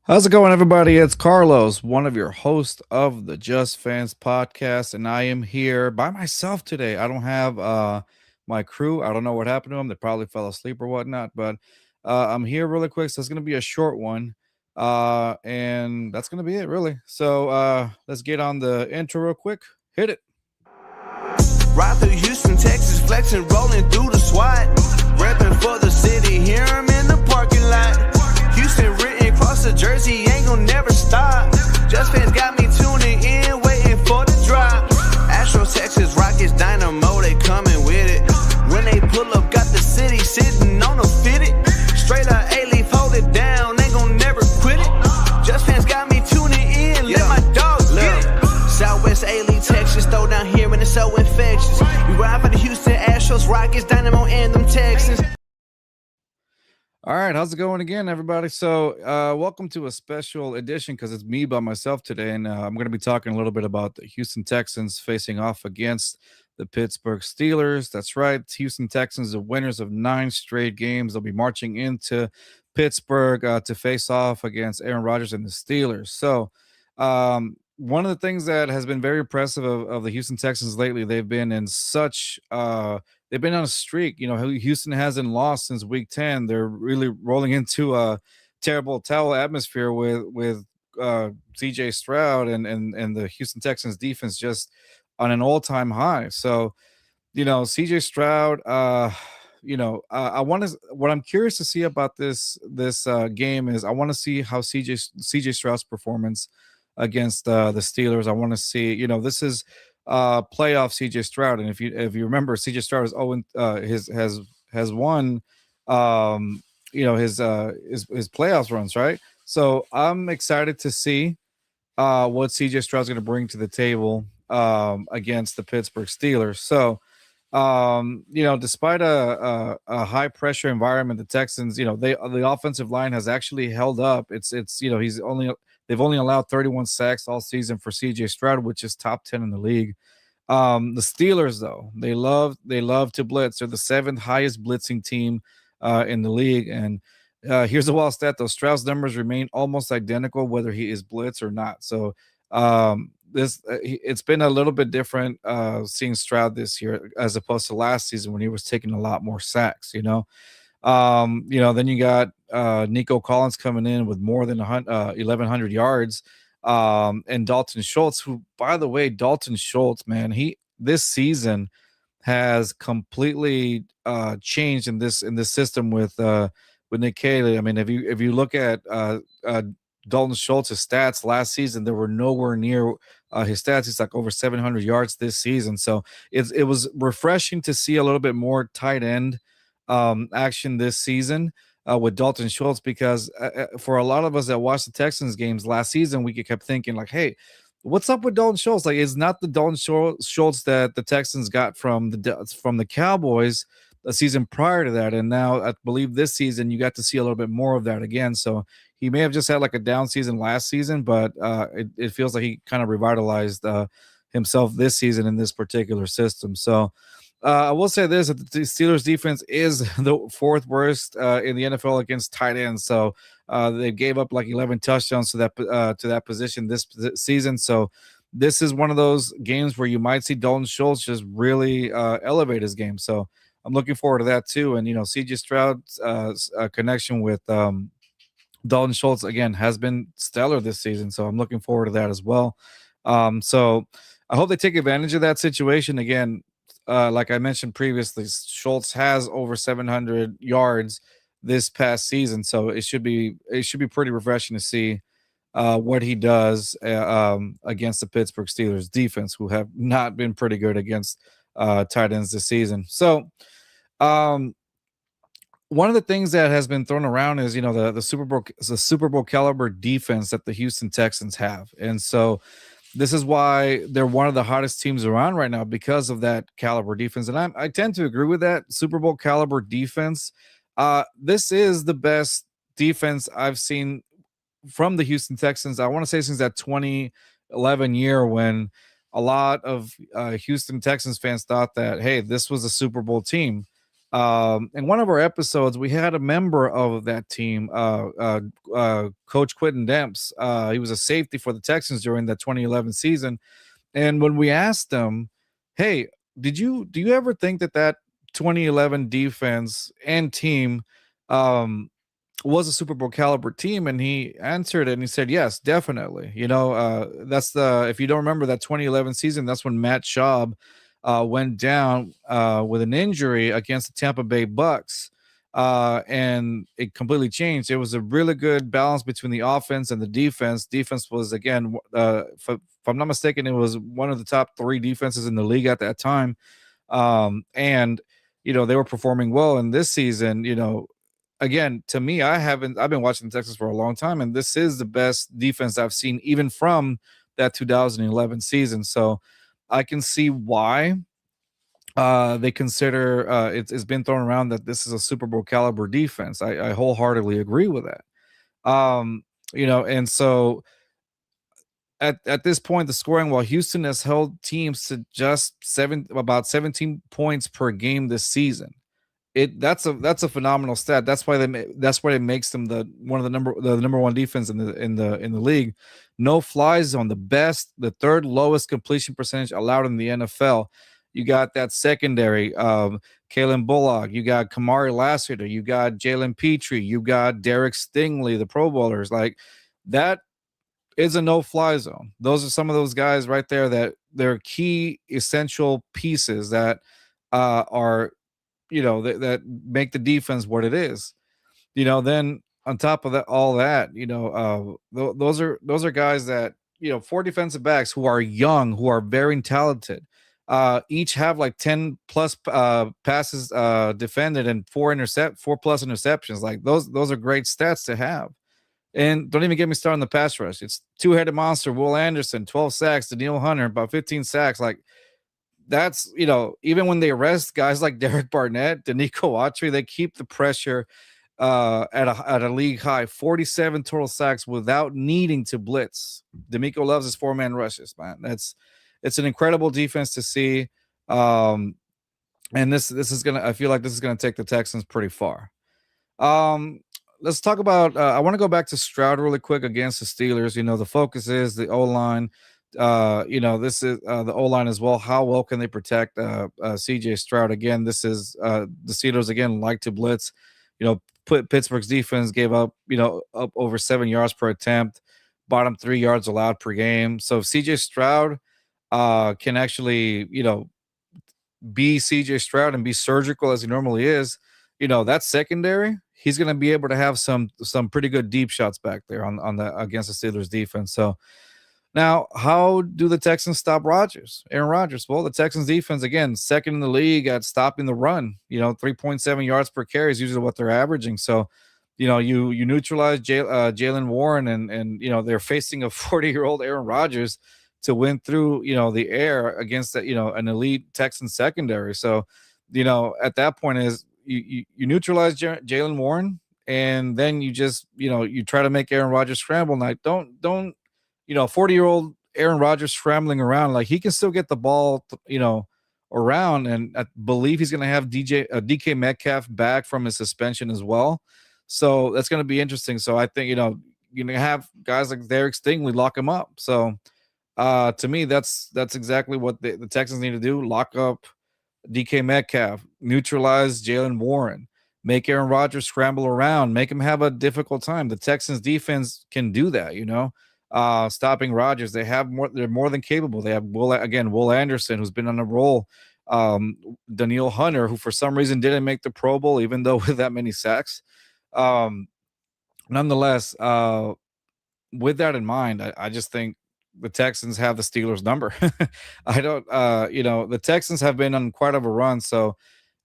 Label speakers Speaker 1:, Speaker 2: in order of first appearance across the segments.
Speaker 1: How's it going, everybody? It's Carlos, one of your hosts of the Just Fans podcast, and I am here by myself today. I don't have my crew. I don't know what happened to them. They probably fell asleep or whatnot, but I'm here really quick. So it's gonna be a short one. And that's gonna be it, really. So let's get on the intro real quick. Hit it.
Speaker 2: Ride through Houston, Texas, flexing, rolling through the SWAT. Repping for the city, hear 'em in the parking lot. Houston written across the jersey, ain't gon' never stop. Just Fans got me tuning in, waiting for the drop. Astros, Texas, Rockets, Dynamo, they coming with it. When they pull up, got the city sitting on a fitted. Straight up A-Leaf, hold it down, ain't gon' never quit it. Just Fans got me tuning in, let my dogs get it. Southwest A-Leaf, Texas, throw down here and it's so infectious. We ride for the Houston Astros, Rockets, Dynamo, and them Texans.
Speaker 1: All right, how's it going again, everybody? So, welcome to a special edition because it's me by myself today, and I'm going to be talking a little bit about the Houston Texans facing off against the Pittsburgh Steelers. That's right, Houston Texans, the winners of 9 straight games. They'll be marching into Pittsburgh to face off against Aaron Rodgers and the Steelers. So, one of the things that has been very impressive of the Houston Texans lately, they've been in such they've been on a streak. You know, Houston hasn't lost since week 10. They're really rolling into a terrible towel atmosphere with CJ Stroud and the Houston Texans defense just on an all-time high. So, you know, CJ Stroud, I want to what I'm curious to see about this game is I want to see how CJ Stroud's performance against the Steelers. I want to see, this is playoff CJ Stroud, and if you remember, CJ Stroud is has won his playoffs runs, right? So I'm excited to see what CJ Stroud's going to bring to the table against the Pittsburgh Steelers. So despite a high pressure environment, the Texans, the offensive line has actually held up. They've only allowed 31 sacks all season for CJ Stroud, which is top 10 in the league. The Steelers, though, they love to blitz. They're the 7th highest blitzing team in the league. And here's a wild stat, though. Stroud's numbers remain almost identical whether he is blitz or not. So it's been a little bit different seeing Stroud this year as opposed to last season when he was taking a lot more sacks, then you got Nico Collins coming in with more than 1,100 yards, and Dalton Schultz, who, by the way, man, this season has completely changed in this system with Nick Caley. I mean, if you look at Dalton Schultz's stats last season, they were nowhere near his stats. He's like over 700 yards this season. So it was refreshing to see a little bit more tight end action this season with Dalton Schultz, because for a lot of us that watched the Texans games last season, we kept thinking like, hey, what's up with Dalton Schultz? Like, it's not the Dalton Schultz that the Texans got from the Cowboys a season prior to that, and now I believe this season you got to see a little bit more of that again. So he may have just had like a down season last season, but it feels like he kind of revitalized himself this season in this particular system. So I will say this, that the Steelers defense is the 4th worst in the NFL against tight ends. So they gave up like 11 touchdowns to that position this season. So this is one of those games where you might see Dalton Schultz just really elevate his game. So I'm looking forward to that too. And, CJ Stroud's connection with Dalton Schultz, again, has been stellar this season. So I'm looking forward to that as well. So I hope they take advantage of that situation. Again, like I mentioned previously, Schultz has over 700 yards this past season, so it should be pretty refreshing to see what he does against the Pittsburgh Steelers defense, who have not been pretty good against tight ends this season. So, one of the things that has been thrown around is the Super Bowl caliber defense that the Houston Texans have, and so this is why they're one of the hottest teams around right now, because of that caliber defense. And I tend to agree with that. Super Bowl caliber defense. This is the best defense I've seen from the Houston Texans. I want to say since that 2011 year, when a lot of Houston Texans fans thought that, hey, this was a Super Bowl team. In one of our episodes, we had a member of that team, Coach Quentin Demps. He was a safety for the Texans during the 2011 season. And when we asked him, "Hey, do you ever think that 2011 defense and team um, was a Super Bowl caliber team?" And he answered it and he said, "Yes, definitely." That's the if you don't remember that 2011 season, that's when Matt Schaub went down with an injury against the Tampa Bay Bucks. And it completely changed. It was a really good balance between the offense and the defense. Defense was, again, if I'm not mistaken, it was one of the top 3 defenses in the league at that time. And they were performing well. And this season, again, to me, I've been watching the Texans for a long time, and this is the best defense I've seen, even from that 2011 season. So I can see why they consider it's been thrown around that this is a Super Bowl caliber defense. I wholeheartedly agree with that. And so at this point, the scoring, while Houston has held teams to just about 17 points per game this season, that's a phenomenal stat. That's why it makes them the number one defense in the league. No fly zone, the third lowest completion percentage allowed in the NFL. You got that secondary, Kalen Bullock. You got Kamari Lassiter. You got Jalen Petrie. You got Derek Stingley, the Pro Bowlers. Like, that is a no-fly zone. Those are some of those guys right there that they're key, essential pieces that are, that make the defense what it is. Then on top of that, all that, those are guys that, 4 defensive backs who are young, who are very talented. Each have like 10 plus passes defended and 4 plus interceptions. Like, those are great stats to have. And don't even get me started on the pass rush. It's two-headed monster, Will Anderson, 12 sacks, Danielle Hunter, about 15 sacks. Like, that's, even when they arrest guys like Derek Barnett, DeMeco Ryans, they keep the pressure at a league high, 47 total sacks without needing to blitz. DeMeco loves his 4-man rushes, man. It's an incredible defense to see. And this is I feel like this is gonna take the Texans pretty far. Let's talk about I want to go back to Stroud really quick against the Steelers. The focus is the O-line. This is the O-line as well. How well can they protect CJ Stroud? Again, this is the Steelers, again, like to blitz. Pittsburgh's defense gave up, up over 7 yards per attempt, bottom 3 yards allowed per game. So if CJ Stroud can actually, be CJ Stroud and be surgical as he normally is, that secondary, he's going to be able to have some pretty good deep shots back there on the against the Steelers defense. So now, how do the Texans stop Aaron Rodgers? Well, the Texans defense, again, second in the league at stopping the run. 3.7 yards per carry is usually what they're averaging. So, you neutralize Jalen Warren, and they're facing a 40-year-old Aaron Rodgers to win through the air against an elite Texan secondary. So, at that point is you neutralize Jalen Warren, and then you just you try to make Aaron Rodgers scramble. Now, don't 40-year-old Aaron Rodgers scrambling around, like, he can still get the ball around, and I believe he's going to have DK Metcalf back from his suspension as well. So that's going to be interesting. So I think you're going to have guys like Derek Stingley lock him up. So to me, that's exactly what the Texans need to do. Lock up DK Metcalf, neutralize Jalen Warren, make Aaron Rodgers scramble around, make him have a difficult time. The Texans defense can do that, stopping Rodgers. They're more than capable. They have Will Anderson, who's been on a roll. Danielle Hunter, who for some reason didn't make the Pro Bowl, even though with that many sacks. Nonetheless, with that in mind, I just think the Texans have the Steelers number. I don't, the Texans have been on quite of a run. So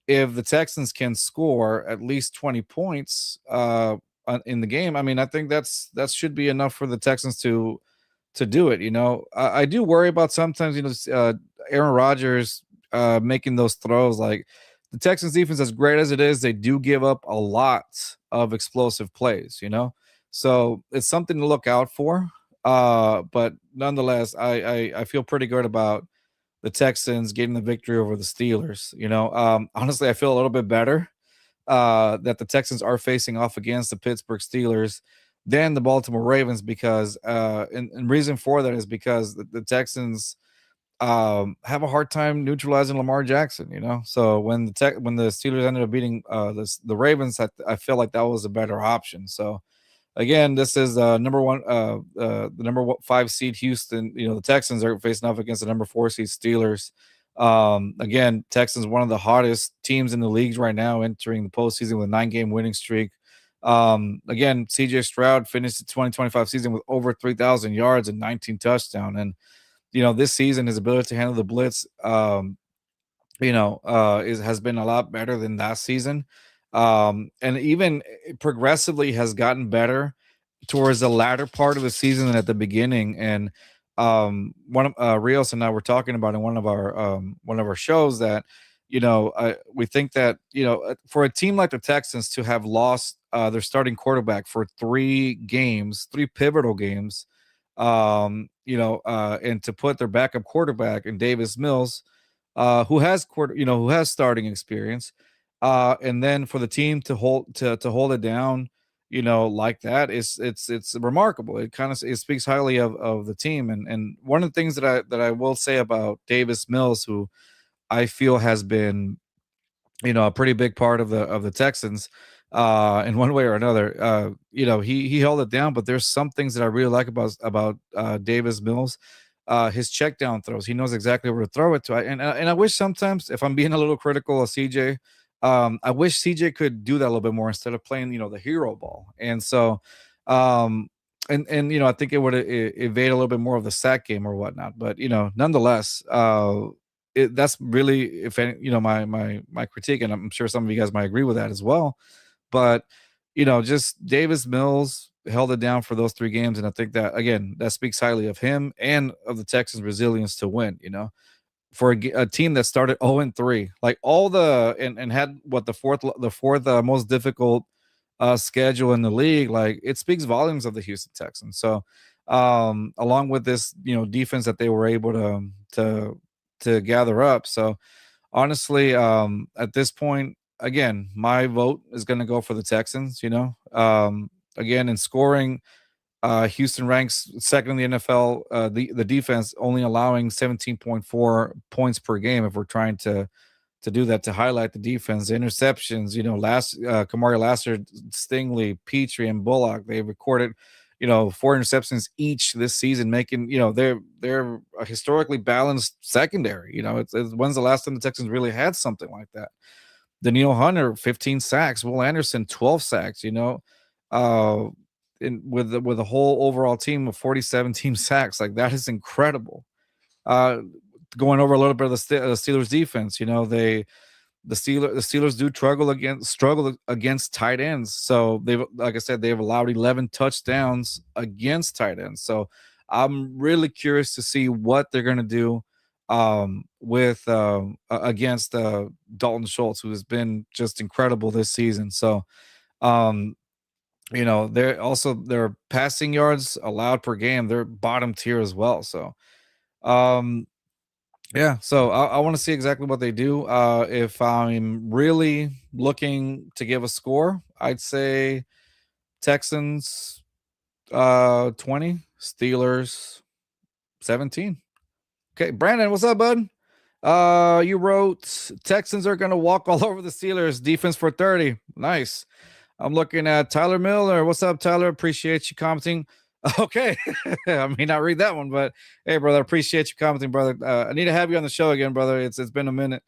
Speaker 1: if the Texans can score at least 20 points in the game, I mean, I think that should be enough for the Texans to do it. I do worry about sometimes, Aaron Rodgers making those throws. Like, the Texans defense, as great as it is, they do give up a lot of explosive plays, so it's something to look out for. But nonetheless, I feel pretty good about the Texans getting the victory over the Steelers. Honestly, I feel a little bit better that the Texans are facing off against the Pittsburgh Steelers than the Baltimore Ravens because and reason for that is because the Texans have a hard time neutralizing Lamar Jackson. So when the Steelers ended up beating the Ravens, I feel like that was a better option. So again, this is the number 5 seed Houston. The Texans are facing off against the number 4 seed Steelers. Again, Texans one of the hottest teams in the leagues right now, entering the postseason with a 9-game winning streak. Again, CJ Stroud finished the 2025 season with over 3,000 yards and 19 touchdowns. And this season, his ability to handle the blitz, has been a lot better than last season. And even progressively has gotten better towards the latter part of the season than at the beginning. And one of Rios and I were talking about in one of our shows that we think that for a team like the Texans to have lost their starting quarterback for 3 pivotal games, and to put their backup quarterback in Davis Mills, who has starting experience, and then for the team to hold it down, like that, it's remarkable. It speaks highly of the team. And one of the things that I will say about Davis Mills, who I feel has been a pretty big part of the Texans in one way or another. He held it down, but there's some things that I really like about Davis Mills. His check down throws, he knows exactly where to throw it to. And I wish sometimes, if I'm being a little critical of CJ, I wish CJ could do that a little bit more instead of playing the hero ball. And so I think it would evade a little bit more of the sack game or whatnot. But nonetheless, that's really, if any, my critique, and I'm sure some of you guys might agree with that as well. But just Davis Mills held it down for those 3 games, and I think that, again, that speaks highly of him and of the Texans' resilience to win. For a team that started 0-3, like and had the fourth most difficult schedule in the league, like it speaks volumes of the Houston Texans. So along with this defense that they were able to gather up. So honestly, at this point, again, my vote is going to go for the Texans. Again, in scoring, Houston ranks second in the NFL. The defense only allowing 17.4 points per game. If we're trying to do that, to highlight the defense, the interceptions, Kamari Lassiter, Stingley, Petrie, and Bullock, they recorded 4 interceptions each this season, making they're a historically balanced secondary. When's the last time the Texans really had something like that? Danielle Hunter, 15 sacks. Will Anderson, 12 sacks. With a whole overall team of 47 team sacks, like that is incredible. Going over a little bit of the Steelers defense, the Steelers do struggle against tight ends. So like I said, they've allowed 11 touchdowns against tight ends. So I'm really curious to see what they're going to do with against Dalton Schultz, who has been just incredible this season. So their passing yards allowed per game, they're bottom tier as well. So so I want to see exactly what they do. If I'm really looking to give a score, I'd say Texans 20, Steelers 17. Okay, Brandon, what's up, bud? You wrote Texans are going to walk all over the Steelers, defense for 30. Nice. I'm looking at Tyler Miller. What's up, Tyler? Appreciate you commenting. Okay. I may not read that one, but hey, brother, appreciate you commenting, brother. I need to have you on the show again, brother. It's been a minute.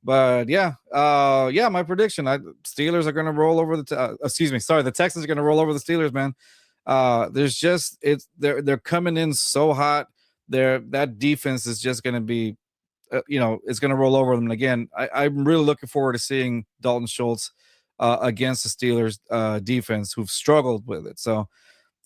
Speaker 1: But my prediction, Steelers are going to roll over the Texans are going to roll over the Steelers, man. They're coming in so hot. That defense is just going to be it's going to roll over them. And again, I'm really looking forward to seeing Dalton Schultz against the Steelers defense, who've struggled with it. So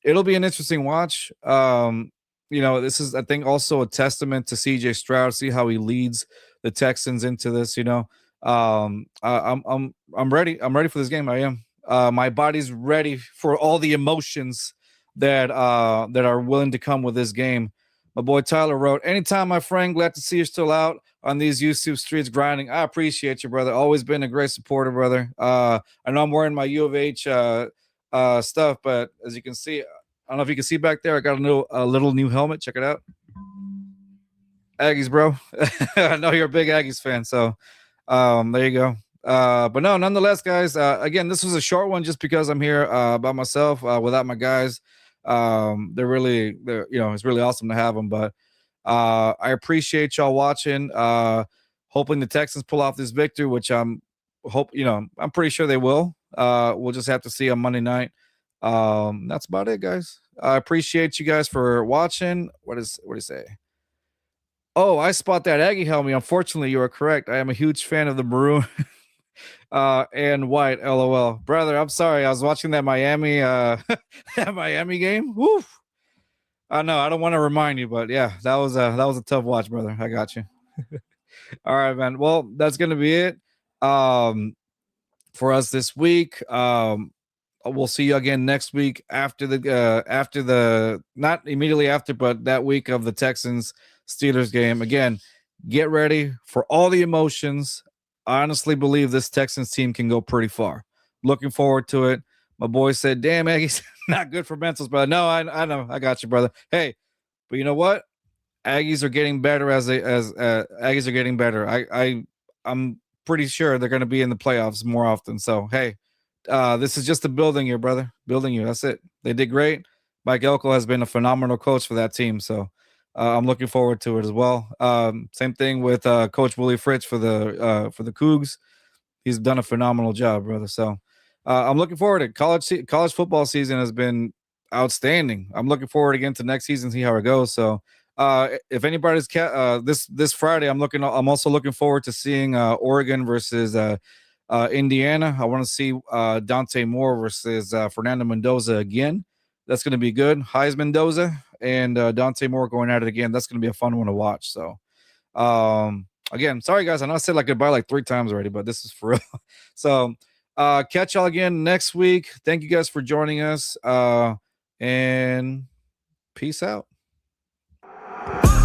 Speaker 1: it'll be an interesting watch. This is, I think, also a testament to CJ Stroud. See how he leads the Texans into this. I'm ready. I'm ready for this game. I am. My body's ready for all the emotions that are willing to come with this game. My boy Tyler wrote, anytime, my friend, glad to see you're still out on these YouTube streets grinding. I appreciate you, brother. Always been a great supporter, brother. I know I'm wearing my U of H stuff, but as you can see, I don't know if you can see back there, I got a little new helmet. Check it out. Aggies, bro. I know you're a big Aggies fan, so there you go. But no, nonetheless, guys, again, this was a short one just because I'm here by myself without my guys. It's really awesome to have them, but I appreciate y'all watching, hoping the Texans pull off this victory, which I'm pretty sure they will. We'll just have to see on Monday night. That's about it, guys. I appreciate you guys for watching. What do you say? Oh, I spot that Aggie helmet. Unfortunately, you are correct. I am a huge fan of the maroon and white. LOL, brother. I'm sorry. I was watching that Miami that Miami game. Woo. I know. I don't want to remind you, but yeah, that was a tough watch, brother. I got you. All right, man. Well, that's gonna be it for us this week. We'll see you again next week after the not immediately after, but that week of the Texans Steelers game. Again, get ready for all the emotions. I honestly believe this Texans team can go pretty far. Looking forward to it. My boy said, damn, Aggies, not good for mentals, but no, I know. I got you, brother. Hey, but you know what? Aggies are getting better Aggies are getting better. I'm pretty sure they're going to be in the playoffs more often. So, hey, this is just a building year, brother. Building year. That's it. They did great. Mike Elko has been a phenomenal coach for that team. So I'm looking forward to it as well. Same thing with Coach Willie Fritz for the Cougs. He's done a phenomenal job, brother. So I'm looking forward to it. College football season has been outstanding. I'm looking forward again to next season, see how it goes. So if anybody's this Friday, I'm also looking forward to seeing Oregon versus Indiana. I want to see Dante Moore versus Fernando Mendoza again. That's going to be good. Heisman Mendoza and Dante Moore going at it again. That's going to be a fun one to watch. So, again, sorry, guys. I know I said goodbye like 3 times already, but this is for real. So, catch y'all again next week. Thank you guys for joining us. And peace out.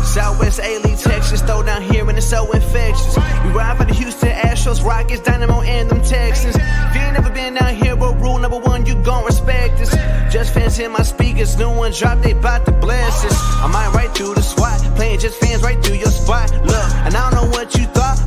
Speaker 2: Southwest A-League, Texas, throw down here and it's so infectious. We ride for the Houston Astros, Rockets, Dynamo, and them Texans. If you ain't never been down here, but rule number 1, you gon' respect us. Just fans in my speakers, new one drop, they bout to bless us. I might right through the SWAT, playing just fans right through your spot. Look, and I don't know what you thought, but